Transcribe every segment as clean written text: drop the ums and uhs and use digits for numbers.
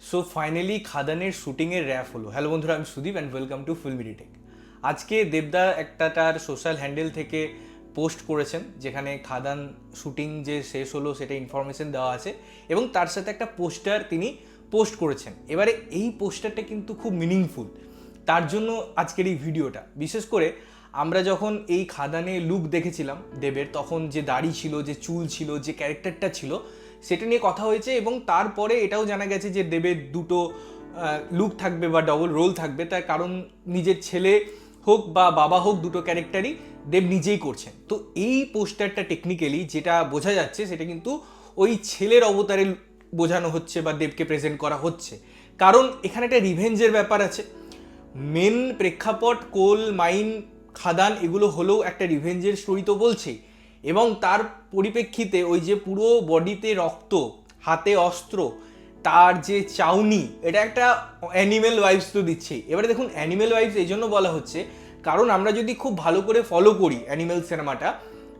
So finally খাদানের শুটিংয়ের rap হলো। Hello বন্ধুরা, আমি Sudip and welcome to filmy tech. আজকে দেবদা একটা তার সোশ্যাল হ্যান্ডেল থেকে পোস্ট করেছেন, যেখানে খাদান শুটিং যে শেষ হলো সেটা ইনফরমেশন দেওয়া আছে এবং তার সাথে একটা পোস্টার তিনি পোস্ট করেছেন। এবারে এই পোস্টারটা কিন্তু খুব মিনিংফুল, তার জন্য আজকের এই ভিডিওটা। বিশেষ করে আমরা যখন এই খাদানে লুক দেখেছিলাম দেবের, তখন যে দাড়ি ছিল, যে চুল ছিল, যে ক্যারেক্টারটা ছিল, সেটা নিয়ে কথা হয়েছে এবং তারপরে এটাও জানা গেছে যে দেবের দুটো লুক থাকবে বা ডবল রোল থাকবে। তার কারণ নিজের ছেলে হোক বা বাবা হোক, দুটো ক্যারেক্টারই দেব নিজেই করছেন। তো এই পোস্টারটা টেকনিক্যালি যেটা বোঝা যাচ্ছে সেটা কিন্তু ওই ছেলের অবতারে বোঝানো হচ্ছে বা দেবকে প্রেজেন্ট করা হচ্ছে, কারণ এখানে একটা রিভেঞ্জের ব্যাপার আছে। মেন প্রেক্ষাপট কোল মাইন খাদান এগুলো হলেও একটা রিভেঞ্জের স্টোরি তো বলছেই, এবং তার পরিপ্রেক্ষিতে ওই যে পুরো বডিতে রক্ত, হাতে অস্ত্র, তার যে চাউনি, এটা একটা অ্যানিমেল ওয়াইবস তো দিচ্ছেই। এবারে দেখুন, অ্যানিমেল ওয়াইবস এই জন্য বলা হচ্ছে কারণ আমরা যদি খুব ভালো করে ফলো করি অ্যানিমেল সিনেমাটা,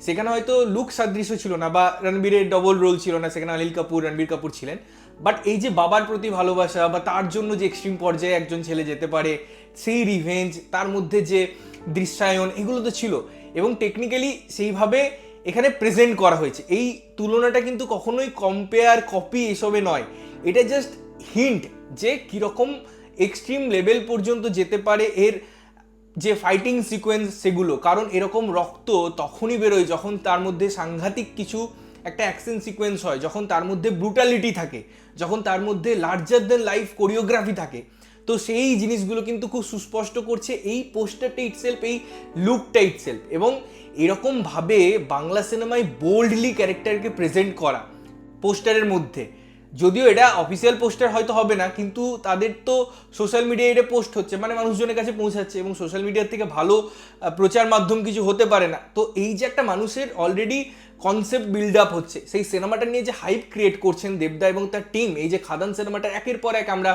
সেখানে হয়তো লুক সাদৃশ্য ছিল না বা রণবীরের ডবল রোল ছিল না, সেখানে অনিল কাপুর, রণবীর কাপুর ছিলেন। বাট এই যে বাবার প্রতি ভালোবাসা বা তার জন্য যে এক্সট্রিম পর্যায়ে একজন ছেলে যেতে পারে, সেই রিভেঞ্জ, তার মধ্যে যে দৃশ্যায়ন, এগুলো তো ছিল এবং টেকনিক্যালি সেইভাবে এখানে প্রেজেন্ট করা হয়েছে। এই তুলনাটা কিন্তু কখনোই কম্পেয়ার, কপি এসবে নয়, এটা জাস্ট হিন্ট যে কীরকম এক্সট্রিম লেভেল পর্যন্ত যেতে পারে এর যে ফাইটিং সিকোয়েন্স সেগুলো। কারণ এরকম রক্ত তখনই বেরোয় যখন তার মধ্যে সাংঘাতিক কিছু একটা অ্যাকশন সিকোয়েন্স হয়, যখন তার মধ্যে ব্রুটালিটি থাকে, যখন তার মধ্যে লার্জার দেন লাইফ কোরিওগ্রাফি থাকে। তো সেই জিনিসগুলো কিন্তু খুব সুস্পষ্ট করছে এই পোস্টারটা ইটসেলফ, এই লুকটা ইটসেলফ। এবং এরকমভাবে বাংলা সিনেমায় বোল্ডলি ক্যারেক্টারকে প্রেজেন্ট করা পোস্টারের মধ্যে, যদিও এটা অফিসিয়াল পোস্টার হয়তো হবে না, কিন্তু তাদের তো সোশ্যাল মিডিয়ায় এটা পোস্ট হচ্ছে, মানে মানুষজনের কাছে পৌঁছাচ্ছে, এবং সোশ্যাল মিডিয়ার থেকে ভালো প্রচার মাধ্যম কিছু হতে পারে না। তো এই যে একটা মানুষের অলরেডি কনসেপ্ট বিল্ড আপ হচ্ছে, সেই সিনেমাটা নিয়ে যে হাইপ ক্রিয়েট করছেন দেবদা এবং তার টিম, এই যে খাদান সিনেমাটার একের পর এক আমরা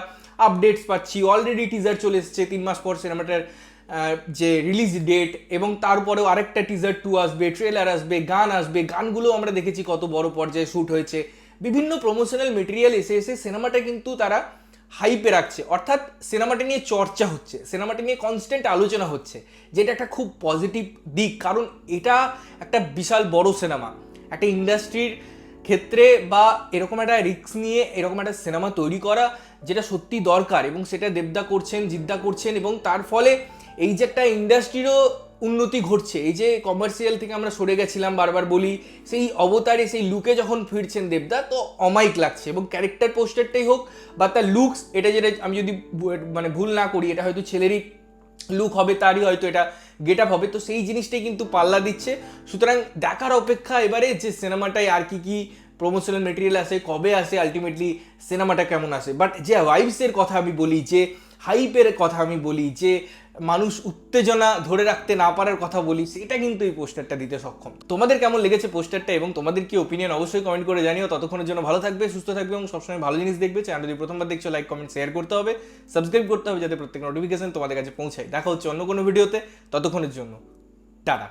আপডেটস পাচ্ছি, অলরেডি টিজার চলে এসেছে 3 মাস পর সিনেমাটার যে রিলিজ ডেট, এবং তারপরেও আরেকটা টিজার 2 আসবে, ট্রেলার আসবে, গান আসবে। গানগুলো আমরা দেখেছি কত বড় পর্যায়ে শ্যুট হয়েছে, বিভিন্ন প্রমোশনাল মেটেরিয়াল এসে এসে সিনেমাটা কিন্তু তারা হাইপে রাখছে। অর্থাৎ সিনেমাটা নিয়ে চর্চা হচ্ছে, সিনেমাটা নিয়ে কনস্ট্যান্ট আলোচনা হচ্ছে, যেটা একটা খুব পজিটিভ দিক। কারণ এটা একটা বিশাল বড় সিনেমা, একটা ইন্ডাস্ট্রির ক্ষেত্রে বা এরকম একটা রিস্ক নিয়ে এরকম একটা সিনেমা তৈরি করা, যেটা সত্যি দরকার, এবং সেটা দেবদা করছেন, জিদ্দা করছেন, এবং তার ফলে এই যে একটা ইন্ডাস্ট্রিরও উন্নতি ঘটছে। এই যে কমার্শিয়াল থেকে আমরা সরে গেছিলাম, বারবার বলি, সেই অবতারে সেই লুকে যখন ফিরছেন দেবদা, তো অমাইক লাগছে। এবং ক্যারেক্টার পোস্টারটাই হোক বা তার লুকস, এটা যেটা আমি যদি মানে ভুল না করি, এটা হয়তো ছেলেরই লুক হবে, তারই হয়তো এটা গেট আপ হবে, তো সেই জিনিসটাই কিন্তু পাল্লা দিচ্ছে। সুতরাং দেখার অপেক্ষা এবারে যে সিনেমাটায় আর কি প্রমোশনাল মেটেরিয়াল আসে, কবে আসে, আলটিমেটলি সিনেমাটা কেমন আসে। বাট যে ভাইবসের কথা আমি বলি, যে হাইপের কথা আমি বলি, যে মানুষ উত্তেজনা ধরে রাখতে না পারার কথা বলি, সেটা কিন্তু এই পোস্টারটা দিতে সক্ষম। তোমাদের কেমন লেগেছে পোস্টারটা এবং তোমাদের কি ওপিনিয়ন অবশ্যই কমেন্ট করে জানিও। ততক্ষণের জন্য ভালো থাকবে, সুস্থ থাকবে এবং সবসময় ভালো জিনিস দেখবে। চ্যানেল যদি প্রথমবার দেখছো, লাইক কমেন্ট শেয়ার করতে হবে, সাবস্ক্রাইব করতে হবে, যাতে প্রত্যেক নোটিফিকেশন তোমাদের কাছে পৌঁছায়। দেখা হচ্ছে অন্য কোনো ভিডিওতে, ততক্ষণের জন্য টাটা।